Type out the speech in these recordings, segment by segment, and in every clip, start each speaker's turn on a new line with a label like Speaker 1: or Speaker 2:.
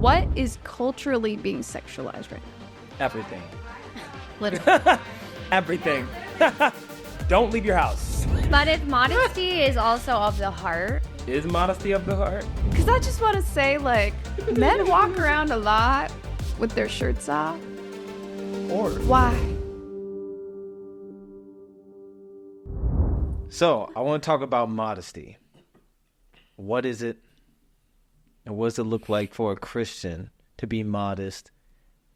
Speaker 1: What is culturally being sexualized right now?
Speaker 2: Everything.
Speaker 1: Literally.
Speaker 2: Everything. Don't leave your house.
Speaker 3: But if modesty is also of the heart.
Speaker 2: Is modesty of the heart?
Speaker 1: Because I just want to say, like, men walk around a lot with their shirts off.
Speaker 4: Or
Speaker 1: Why?
Speaker 5: So, I want to talk about modesty. What is it? And what does it look like for a Christian to be modest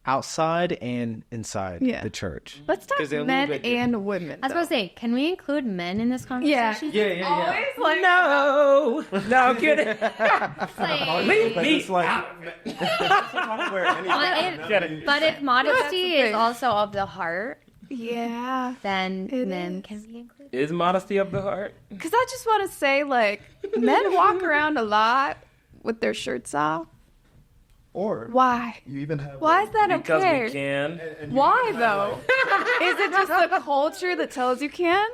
Speaker 5: outside and inside the church?
Speaker 1: Let's talk
Speaker 5: 'Cause they're a
Speaker 1: men
Speaker 5: little bit
Speaker 1: and women.
Speaker 3: I was supposed to say, can we include men in this
Speaker 1: Yeah.
Speaker 3: conversation?
Speaker 5: Yeah.
Speaker 1: Like,
Speaker 2: No. No, I'm kidding.
Speaker 3: It's like-
Speaker 2: Leave me
Speaker 4: it's like
Speaker 2: out.
Speaker 3: but if modesty
Speaker 1: That's the
Speaker 3: is also of the heart,
Speaker 1: yeah.
Speaker 3: then
Speaker 1: It
Speaker 3: men
Speaker 1: is.
Speaker 3: can be included.
Speaker 2: Is modesty of the heart?
Speaker 1: Because I just want to say, like, men walk around a lot with their shirts off.
Speaker 4: or
Speaker 1: Why?
Speaker 4: you even have
Speaker 1: Why is that
Speaker 2: Because
Speaker 1: okay?
Speaker 2: we can.
Speaker 1: Why, though? Is it just the culture that tells you can?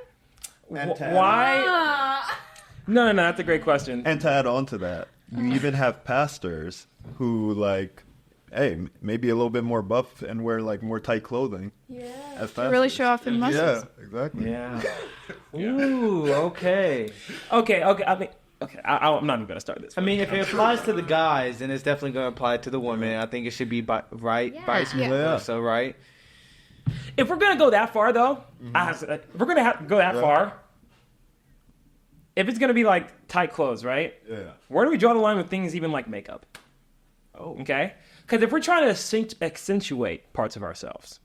Speaker 4: and to add-
Speaker 2: Why? No, that's a great question.
Speaker 4: And to add on to that, you even have pastors who like, hey, maybe a little bit more buff and wear like more tight clothing. Yeah. As pastors.
Speaker 1: Really show off their muscles.
Speaker 4: Yeah, exactly.
Speaker 2: Yeah.
Speaker 5: Ooh, okay.
Speaker 2: Okay. I mean, I'm not even gonna start this.
Speaker 5: I mean, if it applies to the guys, then it's definitely going to apply to the women. I think it should be vice
Speaker 1: Yeah.
Speaker 5: versa, right?
Speaker 2: If we're gonna go that far, though, if we're gonna go that far, if it's gonna be like tight clothes, right?
Speaker 4: Yeah.
Speaker 2: Where do we draw the line with things even like makeup?
Speaker 4: Oh.
Speaker 2: Okay, because if we're trying to accentuate parts of ourselves,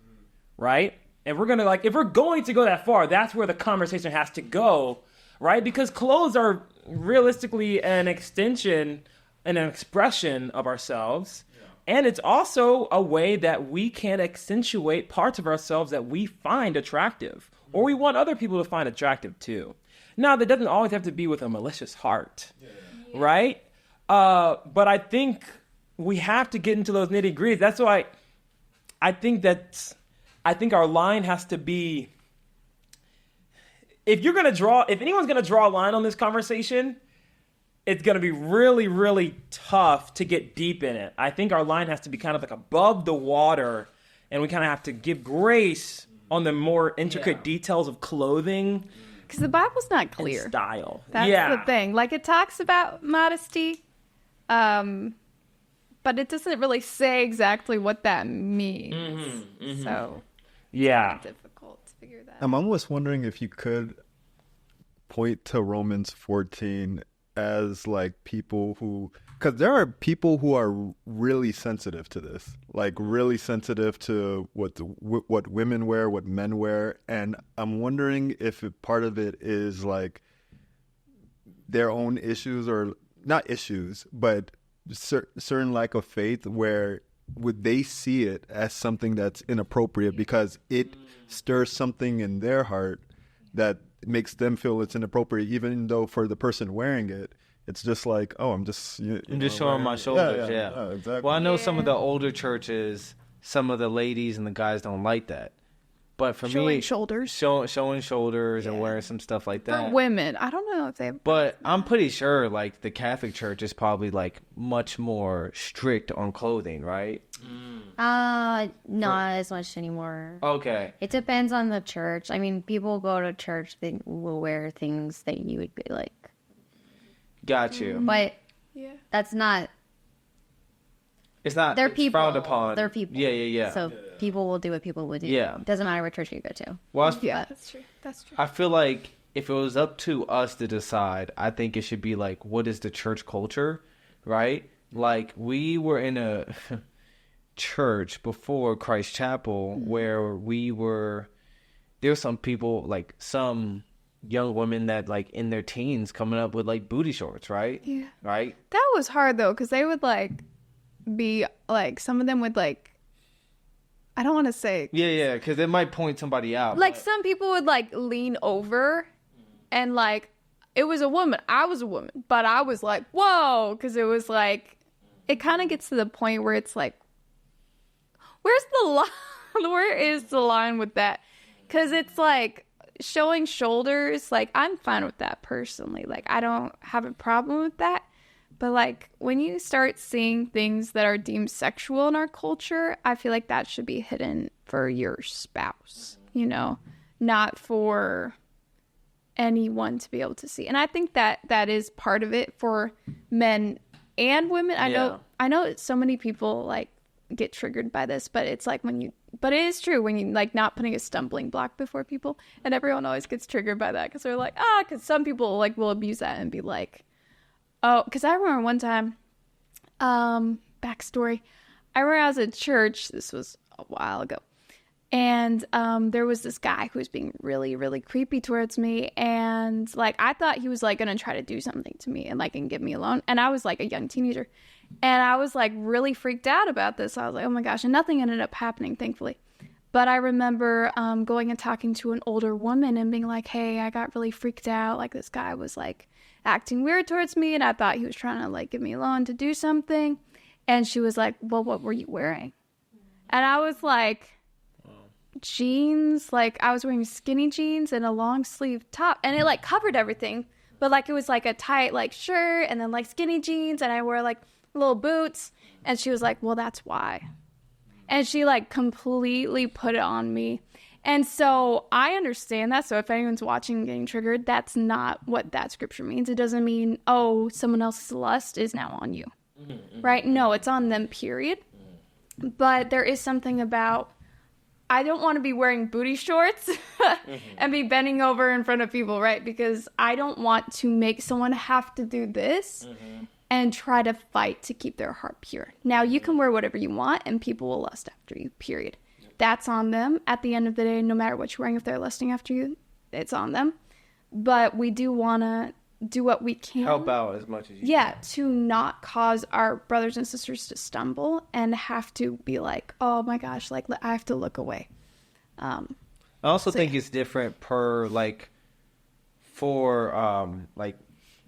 Speaker 2: right? And we're gonna if we're going to go that far, that's where the conversation has to go, right? Because clothes are realistically an extension and an expression of ourselves. And it's also a way that we can accentuate parts of ourselves that we find attractive or we want other people to find attractive too. Now, that doesn't always have to be with a malicious heart, right? But I think we have to get into those nitty gritty. That's why I think our line has to be, if anyone's going to draw a line on this conversation, it's going to be really, really tough to get deep in it. I think our line has to be kind of like above the water, and we kind of have to give grace on the more intricate details of clothing
Speaker 1: Because the Bible's not
Speaker 2: and
Speaker 1: clear.
Speaker 2: style.
Speaker 1: That's the thing. Like, it talks about modesty, but it doesn't really say exactly what that means. So
Speaker 2: Yeah.
Speaker 1: it's difficult to figure that out.
Speaker 4: I'm almost wondering if you could point to Romans 14 as like people who, because there are people who are really sensitive to this, like really sensitive to what women wear, what men wear, and I'm wondering if part of it is like their own issues, or not issues, but certain lack of faith, where would they see it as something that's inappropriate because it stirs something in their heart that makes them feel it's inappropriate, even though for the person wearing it, it's just like, oh, I'm just
Speaker 5: I'm just showing my shoulders, yeah.
Speaker 4: Exactly.
Speaker 5: Well, I know some of the older churches, some of the ladies and the guys don't like that. But for
Speaker 1: Showing
Speaker 5: me,
Speaker 1: shoulders.
Speaker 5: showing shoulders and wearing some stuff like
Speaker 1: For
Speaker 5: that.
Speaker 1: women, I don't know if they have.
Speaker 5: But I'm pretty sure, like, the Catholic Church is probably, like, much more strict on clothing, right?
Speaker 3: Not as much anymore.
Speaker 5: Okay.
Speaker 3: It depends on the church. I mean, people go to church, they will wear things that you would be like.
Speaker 5: Got you.
Speaker 3: But
Speaker 1: Yeah.
Speaker 3: that's not.
Speaker 5: It's not
Speaker 3: They're
Speaker 5: it's
Speaker 3: people.
Speaker 5: frowned upon.
Speaker 3: They're people.
Speaker 5: Yeah.
Speaker 3: So people will do what people would do.
Speaker 5: Yeah.
Speaker 3: Doesn't matter what church you go to.
Speaker 5: Well,
Speaker 1: Yeah, that's true. That's true.
Speaker 5: I feel like if it was up to us to decide, I think it should be like, what is the church culture, right? Like, we were in a church before Christ Chapel where there were some people, like some young women that like in their teens coming up with like booty shorts, right?
Speaker 1: Yeah.
Speaker 5: Right?
Speaker 1: That was hard though, because they would like be like, some of them would like, I don't want to say,
Speaker 5: Yeah, because it might point somebody out.
Speaker 1: like
Speaker 5: but-
Speaker 1: some people would like lean over and like, it was a woman. I was a woman, but I was like, whoa, because it was like, it kind of gets to the point where it's like, where's the line? Where is the line with that? Because it's like showing shoulders. Like, I'm fine with that personally. Like, I don't have a problem with that. But like when you start seeing things that are deemed sexual in our culture, I feel like that should be hidden for your spouse, you know, not for anyone to be able to see. And I think that that is part of it for men and women. I know so many people like get triggered by this, but it's like but it is true when you like not putting a stumbling block before people, and everyone always gets triggered by that because they're like, because some people like will abuse that and be like, oh, because I remember one time, backstory, I remember I was at church, this was a while ago, and there was this guy who was being really, really creepy towards me, and like I thought he was like gonna try to do something to me and like and get me alone, and I was like a young teenager, and I was like really freaked out about this. I was like, oh my gosh, and nothing ended up happening, thankfully. But I remember going and talking to an older woman and being like, hey, I got really freaked out, like this guy was like acting weird towards me, and I thought he was trying to like get me alone to do something. And she was like, well, what were you wearing? And I was like, jeans, like I was wearing skinny jeans and a long sleeve top, and it like covered everything, but like it was like a tight like shirt and then like skinny jeans, and I wore like little boots. And she was like, well, that's why. And she like completely put it on me. And so I understand that. So if anyone's watching and getting triggered, that's not what that scripture means. It doesn't mean, oh, someone else's lust is now on you. Right? No, it's on them, period. But there is something about, I don't want to be wearing booty shorts and be bending over in front of people, right? Because I don't want to make someone have to do this and try to fight to keep their heart pure. Now, you can wear whatever you want and people will lust after you, period. That's on them. At the end of the day, no matter what you're wearing, if they're lusting after you, it's on them. But we do want to do what we can.
Speaker 5: Help out as much as you
Speaker 1: can. To not cause our brothers and sisters to stumble and have to be like, oh my gosh, like I have to look away.
Speaker 5: I also think it's different per like for like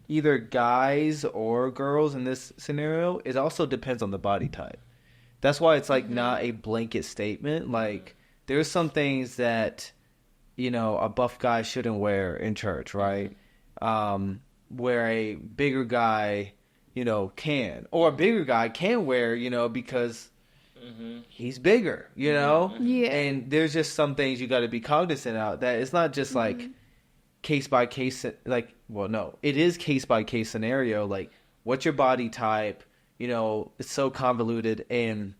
Speaker 5: either guys or girls in this scenario. It also depends on the body type. That's why it's like not a blanket statement. Like there's some things that, you know, a buff guy shouldn't wear in church, right? Where a bigger guy, you know, can. Or a bigger guy can wear, you know, because he's bigger, you know?
Speaker 1: Yeah.
Speaker 5: And there's just some things you got to be cognizant of. That it's not just like case by case, like, well, no. It is case by case scenario. Like, what's your body type? You know, it's so convoluted, and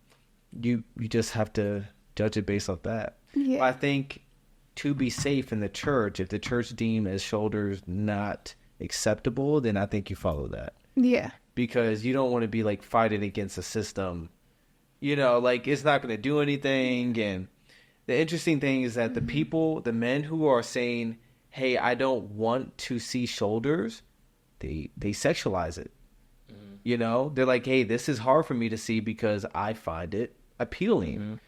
Speaker 5: you just have to judge it based off that.
Speaker 1: Yeah.
Speaker 5: I think to be safe in the church, if the church deem as shoulders not acceptable, then I think you follow that.
Speaker 1: Yeah.
Speaker 5: Because you don't want to be like fighting against a system. You know, like it's not going to do anything. And the interesting thing is that the men who are saying, hey, I don't want to see shoulders, they sexualize it. You know, they're like, hey, this is hard for me to see because I find it appealing.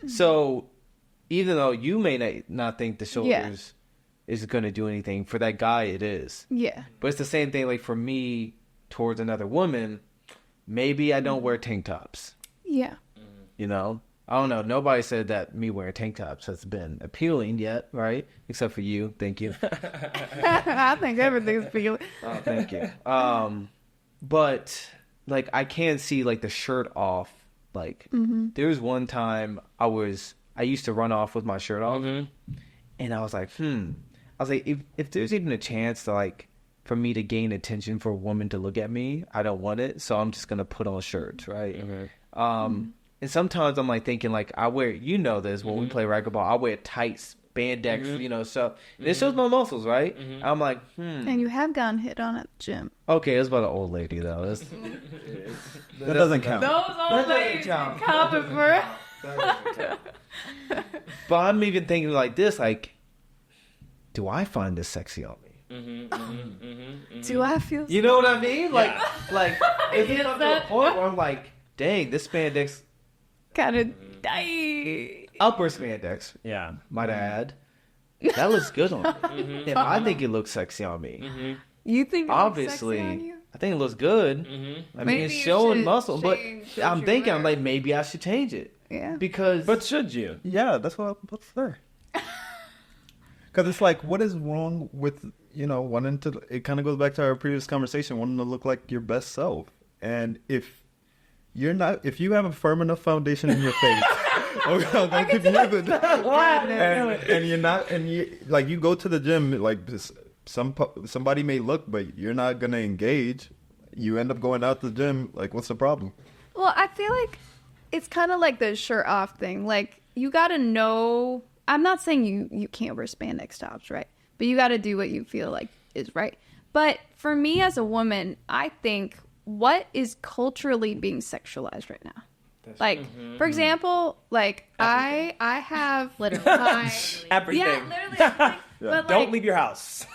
Speaker 5: So even though you may not think the shoulders is going to do anything, for that guy, it is.
Speaker 1: Yeah.
Speaker 5: But it's the same thing like for me towards another woman, maybe I don't wear tank tops.
Speaker 1: Yeah.
Speaker 5: You know? I don't know. Nobody said that me wearing tank tops has been appealing yet, right? Except for you. Thank you.
Speaker 1: I think everything's appealing.
Speaker 5: Oh, thank you. But like I can't see like the shirt off. Like there was one time I used to run off with my shirt off, and I was like, I was like, if there's even a chance to like for me to gain attention for a woman to look at me, I don't want it, so I'm just gonna put on shirts, right? And sometimes I'm like thinking like I wear, you know, this when we play racquetball, I wear tight spandex, you know, stuff. And it shows my muscles, right? I'm like,
Speaker 1: And you have gotten hit on at the gym.
Speaker 5: Okay, it was about an old lady though.
Speaker 4: That doesn't count.
Speaker 1: Those old ladies counted for.
Speaker 5: But I'm even thinking like this, like, do I find this sexy on me?
Speaker 1: Do I feel?
Speaker 5: You know what I mean? Like, is it up to a point where I'm like, dang, this spandex,
Speaker 1: kind of
Speaker 5: upper spandex, might I add, that looks good on me. If I think it looks sexy on me,
Speaker 1: you think?
Speaker 5: Obviously,
Speaker 1: looks sexy on you?
Speaker 5: I think it looks good. I mean, it's showing muscle, but I'm thinking, I'm like, maybe I should change it.
Speaker 1: Yeah.
Speaker 5: Because,
Speaker 2: But should you?
Speaker 4: Yeah, that's what I'm saying. Because it's like, what is wrong with, you know, wanting to, it kind of goes back to our previous conversation, wanting to look like your best self. And if you have a firm enough foundation in your faith, don't keep moving. And you're not, and you go to the gym, like somebody may look, but you're not gonna engage. You end up going out to the gym. Like, what's the problem?
Speaker 1: Well, I feel like it's kind of like the shirt off thing. Like, you got to know. I'm not saying you can't wear spandex tops, right? But you got to do what you feel like is right. But for me as a woman, I think what is culturally being sexualized right now? Like, for example, like I have
Speaker 3: Literally.
Speaker 2: Everything.
Speaker 1: yeah, literally. But
Speaker 2: Don't
Speaker 1: like,
Speaker 2: leave your house.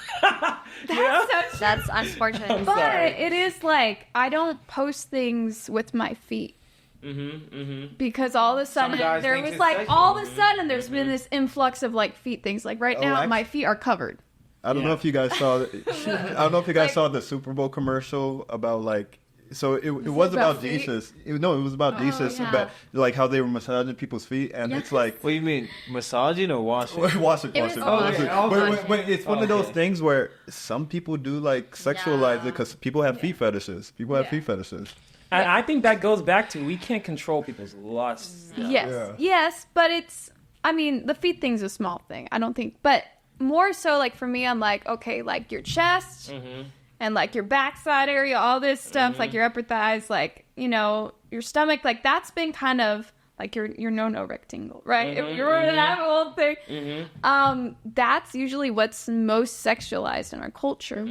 Speaker 3: That's unfortunate.
Speaker 1: But
Speaker 2: sorry.
Speaker 1: it is like I don't post things with my feet. Because all of a sudden
Speaker 5: guys
Speaker 1: there
Speaker 5: think
Speaker 1: was
Speaker 5: it's
Speaker 1: like
Speaker 5: sexual.
Speaker 1: all of a sudden there's been this influx of like feet things. Like right now my feet are covered.
Speaker 4: I don't know if you guys saw. I don't know if you guys saw the Super Bowl commercial about like. So it was about
Speaker 1: feet?
Speaker 4: Jesus. It was about Jesus,
Speaker 3: yeah.
Speaker 4: but like how they were massaging people's feet, and it's like
Speaker 5: What do you mean, massaging or washing?
Speaker 4: wash it.
Speaker 3: was
Speaker 4: Wash it.
Speaker 3: washing.
Speaker 4: But it's one of those
Speaker 5: Okay.
Speaker 4: things where some people do like sexualize it because people have feet fetishes. People have feet fetishes.
Speaker 2: And I think that goes back to we can't control people's lusts.
Speaker 1: Yes.
Speaker 4: Yeah.
Speaker 1: Yes, but it's I mean, the feet thing's a small thing. I don't think but more so like for me I'm like, okay, like your chest and like your backside area, all this stuff, like your upper thighs, like, you know, your stomach, like that's been kind of like your no rectangle, right? If you're in that whole thing, that's usually what's most sexualized in our culture.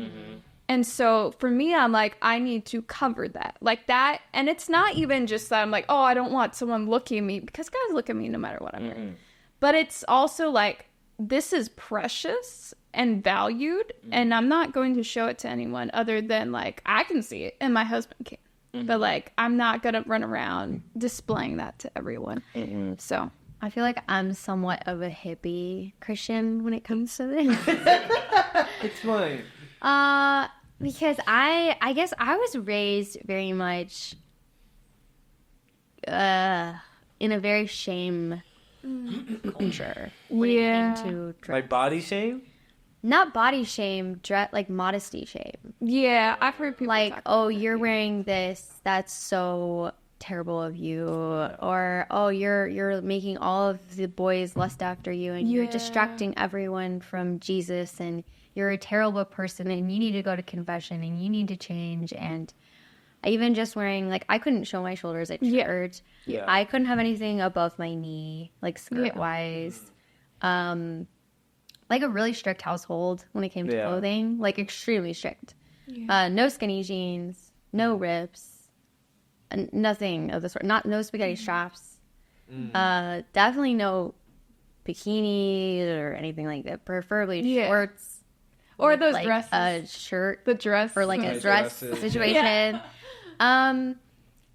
Speaker 1: And so for me, I'm like, I need to cover that, like that. And it's not even just that I'm like, oh, I don't want someone looking at me because guys look at me no matter what I'm wearing. But it's also like, this is precious and valued, and I'm not going to show it to anyone other than like I can see it and my husband can. But like I'm not gonna run around displaying that to everyone. So
Speaker 3: I feel like I'm somewhat of a hippie Christian when it comes to this.
Speaker 5: Explain.
Speaker 3: Because I guess I was raised very much in a very shame culture when it came to dress.
Speaker 5: Like body shame?
Speaker 3: Not body shame, like modesty shame.
Speaker 1: yeah, I've heard people
Speaker 3: Like,
Speaker 1: talk
Speaker 3: oh, you're wearing this, that's so terrible of you, or oh, you're making all of the boys lust after you, and you're distracting everyone from Jesus, and you're a terrible person, and you need to go to confession, and you need to change. And even just wearing, like, I couldn't show my shoulders at church.
Speaker 5: Yeah.
Speaker 3: I couldn't have anything above my knee, like skirt wise. Like a really strict household when it came to clothing, like extremely strict. No skinny jeans, no rips, nothing of the sort. No spaghetti straps. Definitely no bikinis or anything like that. Preferably shorts
Speaker 1: or those
Speaker 3: like
Speaker 1: dresses,
Speaker 3: a shirt,
Speaker 1: the dress,
Speaker 3: or like a
Speaker 5: Nice
Speaker 3: dress
Speaker 5: dresses.
Speaker 3: situation. And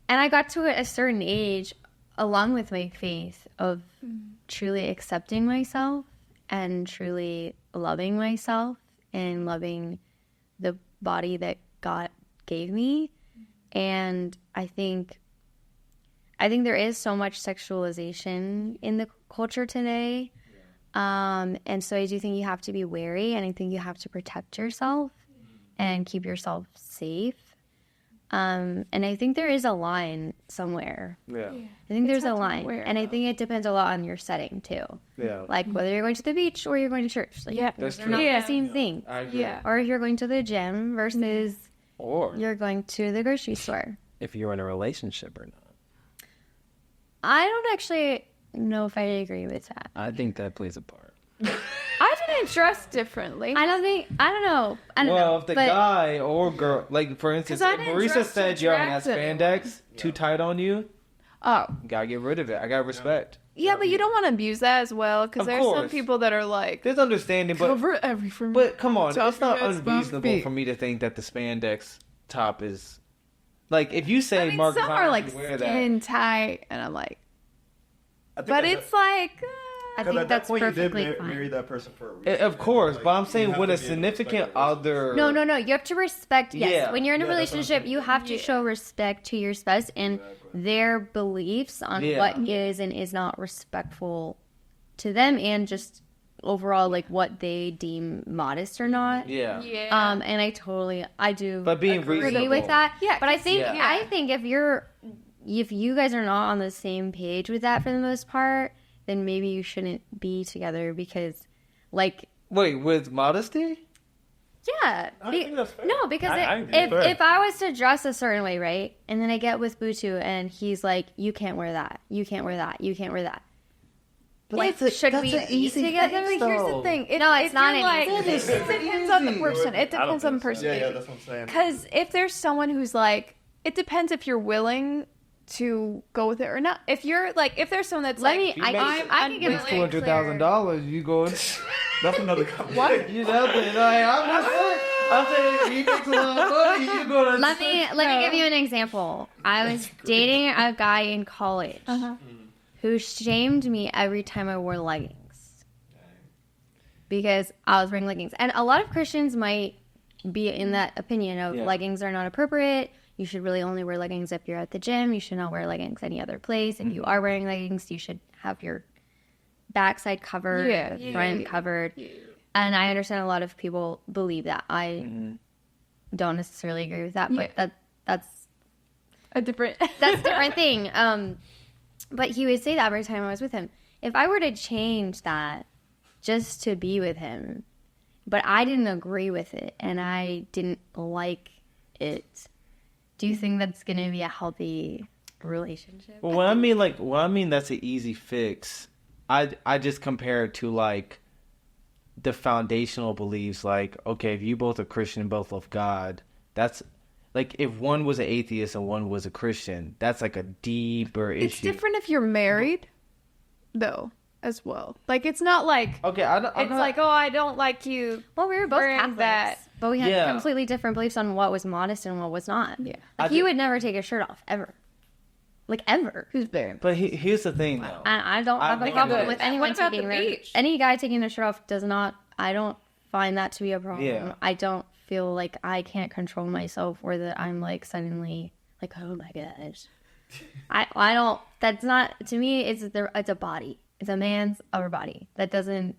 Speaker 3: I got to a certain age, along with my faith, of truly accepting myself and truly loving myself and loving the body that God gave me. And I think there is so much sexualization in the culture today. And so I do think you have to be wary, and I think you have to protect yourself and keep yourself safe. And I think there is a line somewhere.
Speaker 5: Yeah.
Speaker 3: I think there's a line.
Speaker 1: aware
Speaker 3: And I think it depends a lot on your setting too.
Speaker 5: Yeah.
Speaker 3: Like whether you're going to the beach or you're going to church. Like,
Speaker 1: That's
Speaker 3: they're not the same thing.
Speaker 5: I agree.
Speaker 3: Or if you're going to the gym versus
Speaker 2: Or
Speaker 3: you're going to the grocery store.
Speaker 2: if you're in a relationship or not.
Speaker 3: I don't actually know if I agree with that.
Speaker 2: I think that plays a part.
Speaker 1: I didn't dress differently.
Speaker 3: I don't know.
Speaker 5: Well, if the
Speaker 3: but
Speaker 5: guy or girl, like for instance,
Speaker 1: 'Cause I
Speaker 5: if
Speaker 1: didn't
Speaker 5: Marisa
Speaker 1: dress
Speaker 5: said
Speaker 1: to
Speaker 5: you're in that
Speaker 1: attract
Speaker 5: spandex too tight on you,
Speaker 1: Oh,
Speaker 5: gotta get rid of it. I got respect.
Speaker 1: yeah, but you don't want to abuse that as well, because
Speaker 5: Of
Speaker 1: there's some
Speaker 5: course.
Speaker 1: people that are like,
Speaker 5: There's understanding, but
Speaker 1: cover everything.
Speaker 5: but come on,
Speaker 1: Top
Speaker 5: it's not
Speaker 1: of your head's about
Speaker 5: unreasonable
Speaker 1: feet.
Speaker 5: for me to think that the spandex top is like if you say
Speaker 1: I mean,
Speaker 5: Mark
Speaker 1: some are like
Speaker 5: wear
Speaker 1: skin tight, and I'm like, but it's like,
Speaker 3: I think that's perfectly fine.
Speaker 4: marry that person for a reason.
Speaker 5: that. Of course, but I'm saying
Speaker 4: have
Speaker 5: with
Speaker 4: to
Speaker 5: a
Speaker 4: be able to
Speaker 5: significant
Speaker 4: respect that person.
Speaker 5: other.
Speaker 3: No. You have to respect. Yes,
Speaker 5: Yeah.
Speaker 3: when you're in a
Speaker 4: Yeah, that's what I'm
Speaker 3: relationship,
Speaker 4: saying.
Speaker 3: you have to show respect to your spouse and their beliefs on
Speaker 5: Yeah.
Speaker 3: what is and is not respectful to them and just overall like what they deem modest or not.
Speaker 5: Yeah.
Speaker 1: Yeah.
Speaker 3: And I do
Speaker 5: But being
Speaker 3: agree
Speaker 5: reasonable.
Speaker 3: with that.
Speaker 1: Yeah,
Speaker 3: But I think
Speaker 5: yeah.
Speaker 3: I think if you guys are not on the same page with that for the most part, then maybe you shouldn't be together because, like,
Speaker 5: Wait, with modesty?
Speaker 3: yeah,
Speaker 2: I think that's fair.
Speaker 3: no, because
Speaker 2: I think that's fair.
Speaker 3: if I was to dress a certain way, right, and then I get with Butu and he's like, you can't wear that, you can't wear that, you can't wear that. Like, should we be together?
Speaker 1: Here's the thing.
Speaker 3: No, it's not
Speaker 1: you're
Speaker 3: an
Speaker 1: like,
Speaker 3: easy
Speaker 1: it depends on the person. It
Speaker 2: I don't
Speaker 1: depends on the
Speaker 2: think so.
Speaker 1: person.
Speaker 4: that's what I'm saying.
Speaker 1: Because if there's someone who's like, it depends if you're willing to go with it or not. If you're like, if there's someone that's
Speaker 3: Let
Speaker 1: like,
Speaker 3: me. I can give
Speaker 1: unwilling.
Speaker 5: $200,000. You going?
Speaker 4: That's another
Speaker 1: What?
Speaker 5: You know, I'm saying you make a lot of money. You going?
Speaker 3: Let me give you an example. I was dating a guy in college who shamed me every time I wore leggings because I was wearing leggings. And a lot of Christians might be in that opinion of leggings are not appropriate. You should really only wear leggings if you're at the gym. You should not wear leggings any other place. If you are wearing leggings, you should have your backside covered, front covered. And I understand a lot of people believe that. I don't necessarily agree with that, but that's
Speaker 1: A different.
Speaker 3: that's a different thing. But he would say that every time I was with him. If I were to change that just to be with him, but I didn't agree with it and I didn't like it, do you think that's going to be a healthy relationship?
Speaker 5: Well, when I mean that's an easy fix. I just compare it to like the foundational beliefs. Like, okay, if you both are Christian and both love God, that's like if one was an atheist and one was a Christian, that's like a deeper issue.
Speaker 1: It's different if you're married, though, as well. Like, it's not like,
Speaker 5: Okay,
Speaker 1: it's like, oh, I don't like you.
Speaker 3: Well, we were both
Speaker 1: wearing
Speaker 3: Catholics,
Speaker 1: that.
Speaker 3: but we had
Speaker 5: Yeah.
Speaker 3: completely different beliefs on what was modest and what was not.
Speaker 1: Yeah.
Speaker 3: Like, he would never take his shirt off, ever. Like, ever.
Speaker 1: Who's very
Speaker 5: But here's the thing, though.
Speaker 3: And I don't have a
Speaker 5: think
Speaker 3: problem
Speaker 5: it
Speaker 3: with
Speaker 5: is.
Speaker 3: anyone
Speaker 1: What about
Speaker 3: taking
Speaker 1: the
Speaker 3: their...
Speaker 1: beach?
Speaker 3: Any guy taking their shirt off does not... I don't find that to be a problem.
Speaker 5: Yeah.
Speaker 3: I don't feel like I can't control myself or that I'm, like, suddenly... Like, oh my gosh. I don't... That's not... To me, it's a body. It's a man's upper body. That doesn't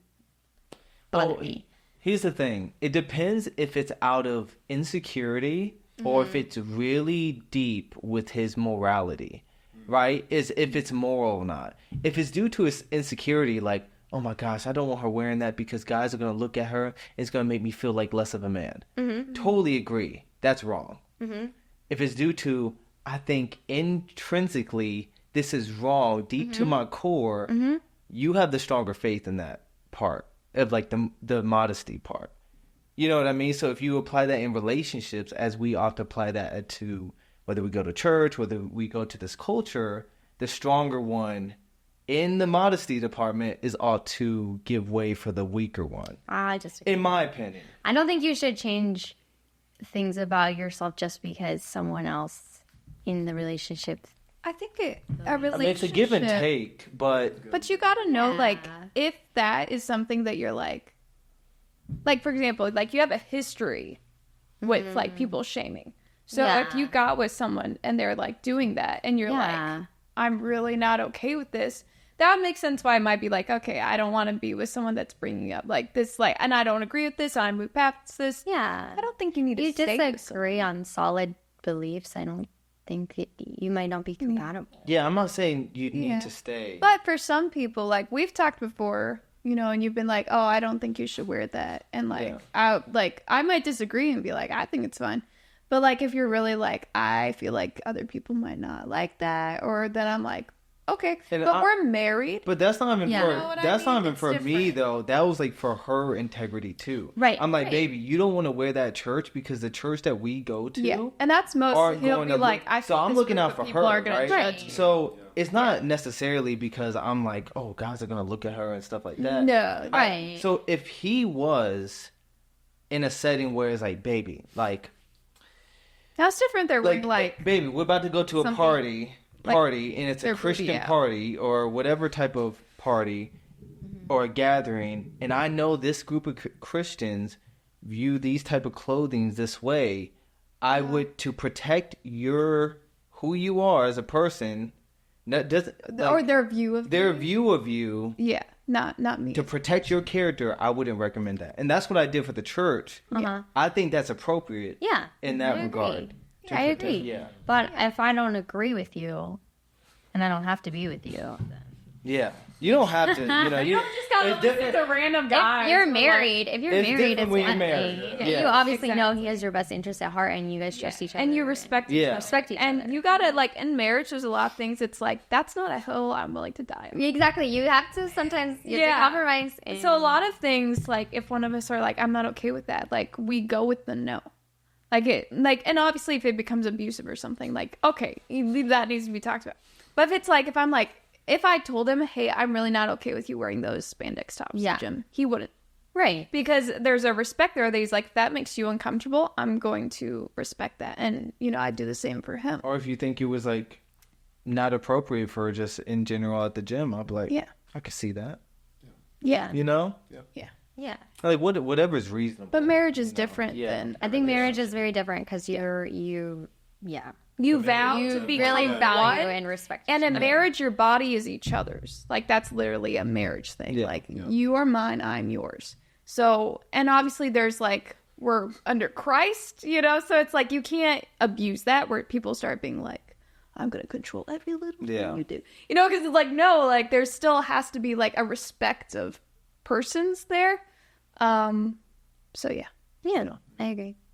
Speaker 3: bother me.
Speaker 5: Here's the thing. It depends if it's out of insecurity or if it's really deep with his morality, right? Is if it's moral or not. If it's due to his insecurity, like, oh my gosh, I don't want her wearing that because guys are going to look at her. It's going to make me feel like less of a man. Totally agree. That's wrong. If it's due to, I think intrinsically, this is wrong, deep to my core, you have the stronger faith in that part of like the modesty part. You know what I mean? So if you apply that in relationships, as we often apply that to whether we go to church, whether we go to this culture, the stronger one in the modesty department is ought to give way for the weaker one.
Speaker 3: I just...
Speaker 5: In my opinion.
Speaker 3: I don't think you should change things about yourself just because someone else in the relationship...
Speaker 1: I think a relationship.
Speaker 5: I mean, it's a give and take, but...
Speaker 1: But you gotta know, like,
Speaker 3: Yeah.
Speaker 1: if that is something that you're like, for example, like you have a history with like people shaming. So if you got with someone and they're like doing that and you're like, I'm really not okay with this, that would make sense why I might be like, okay, I don't want to be with someone that's bringing up like this, like, and I don't agree with this, I move past this.
Speaker 3: Yeah.
Speaker 1: I don't think you need to
Speaker 3: You
Speaker 1: stay with someone.
Speaker 3: disagree on solid beliefs. I don't think you might not be compatible.
Speaker 5: Yeah, I'm not saying you need
Speaker 1: Yeah.
Speaker 5: to stay.
Speaker 1: But for some people, like we've talked before, you know, and you've been like, oh, I don't think you should wear that. And like, I might disagree and be like, I think it's fine. But like, if you're really like, I feel like other people might not like that, or then I'm like, okay,
Speaker 5: And
Speaker 1: but we're married.
Speaker 5: But that's not even
Speaker 3: Yeah.
Speaker 5: for
Speaker 3: You know
Speaker 1: what I
Speaker 5: that's not
Speaker 1: mean?
Speaker 5: even
Speaker 1: It's
Speaker 5: for me
Speaker 1: different.
Speaker 5: though. That was like for her integrity too.
Speaker 3: Right,
Speaker 5: I'm like,
Speaker 3: right.
Speaker 5: baby, you don't want to wear that church because the church that we go to
Speaker 1: Yeah, and that's most.
Speaker 5: are
Speaker 1: He'll
Speaker 5: going
Speaker 1: be
Speaker 5: to
Speaker 1: like,
Speaker 5: look,
Speaker 1: I
Speaker 5: so
Speaker 1: feel
Speaker 5: I'm
Speaker 1: this
Speaker 5: looking
Speaker 1: group
Speaker 5: out
Speaker 1: of
Speaker 5: for
Speaker 1: people
Speaker 5: her,
Speaker 1: are gonna
Speaker 5: right?
Speaker 1: judge me.
Speaker 5: So it's not necessarily because I'm like, oh, guys are gonna look at her and stuff like that.
Speaker 1: No,
Speaker 3: Right.
Speaker 5: So if he was in a setting where it's like, baby, like
Speaker 1: that's different. They're
Speaker 5: like,
Speaker 1: like
Speaker 5: baby, we're about to go to a
Speaker 1: something
Speaker 5: party, and it's a
Speaker 1: their
Speaker 5: Christian
Speaker 1: booty out.
Speaker 5: party or whatever type of party or a gathering, and I know this group of Christians view these type of clothing this way. I would, to protect who you are as a person, doesn't
Speaker 1: or their view of
Speaker 5: their
Speaker 1: you.
Speaker 5: view of you
Speaker 1: Yeah, not me.
Speaker 5: to protect your character. I wouldn't recommend that, and that's what I did for the church.
Speaker 3: Uh-huh.
Speaker 5: I think that's appropriate.
Speaker 3: Yeah.
Speaker 5: in that
Speaker 3: I
Speaker 5: regard.
Speaker 3: agree.
Speaker 5: to
Speaker 3: I
Speaker 5: protect-
Speaker 3: agree.
Speaker 5: Yeah,
Speaker 3: But if I don't agree with you, and I don't have to be with you, then
Speaker 5: yeah. You don't have to. You
Speaker 1: just gotta
Speaker 5: it's
Speaker 1: listen
Speaker 5: different-
Speaker 1: to random guys.
Speaker 3: if you're
Speaker 1: who are
Speaker 3: married, if you're
Speaker 5: it's
Speaker 3: married,
Speaker 5: different
Speaker 3: it's
Speaker 5: when you're
Speaker 3: one
Speaker 5: married.
Speaker 3: thing.
Speaker 5: Yeah.
Speaker 3: You obviously know
Speaker 1: Exactly.
Speaker 3: he has your best interest at heart, and you guys trust each other,
Speaker 1: and you respect each
Speaker 5: Yeah.
Speaker 1: other.
Speaker 3: respect each
Speaker 1: And
Speaker 3: other.
Speaker 1: you gotta, like, in marriage, there's a lot of things. It's like, that's not a hill I'm willing to die on.
Speaker 3: Exactly. You have to sometimes you have to compromise. And
Speaker 1: So a lot of things, like, if one of us are like, I'm not okay with that, like, we go with the no. And obviously if it becomes abusive or something, like, okay, that needs to be talked about. But if it's like, if I told him, hey, I'm really not okay with you wearing those spandex tops,
Speaker 3: Yeah.
Speaker 1: Jim, he wouldn't.
Speaker 3: right.
Speaker 1: Because there's a respect there that he's like, if that makes you uncomfortable, I'm going to respect that. And, I'd do the same for him.
Speaker 5: Or if you think it was like not appropriate for just in general at the gym, I'll be like,
Speaker 1: Yeah.
Speaker 5: I could see that.
Speaker 1: Yeah.
Speaker 5: You know,
Speaker 3: Yeah.
Speaker 5: like whatever's reasonable.
Speaker 1: But marriage is different
Speaker 5: Yeah.
Speaker 1: than
Speaker 3: I think marriage is very different because you
Speaker 1: vow to be
Speaker 3: really value
Speaker 1: one.
Speaker 3: and respect.
Speaker 1: And
Speaker 3: each
Speaker 1: in
Speaker 3: other.
Speaker 1: marriage, your body is each other's. Like, that's literally a marriage thing.
Speaker 5: Yeah.
Speaker 1: Like, you are mine, I'm yours. So, and obviously there's like, we're under Christ, so it's like, you can't abuse that where people start being like, I'm going to control every little
Speaker 5: Yeah.
Speaker 1: thing you do. Because it's like, no, like, there still has to be like a respect of persons there. So, yeah.
Speaker 3: Yeah, I agree.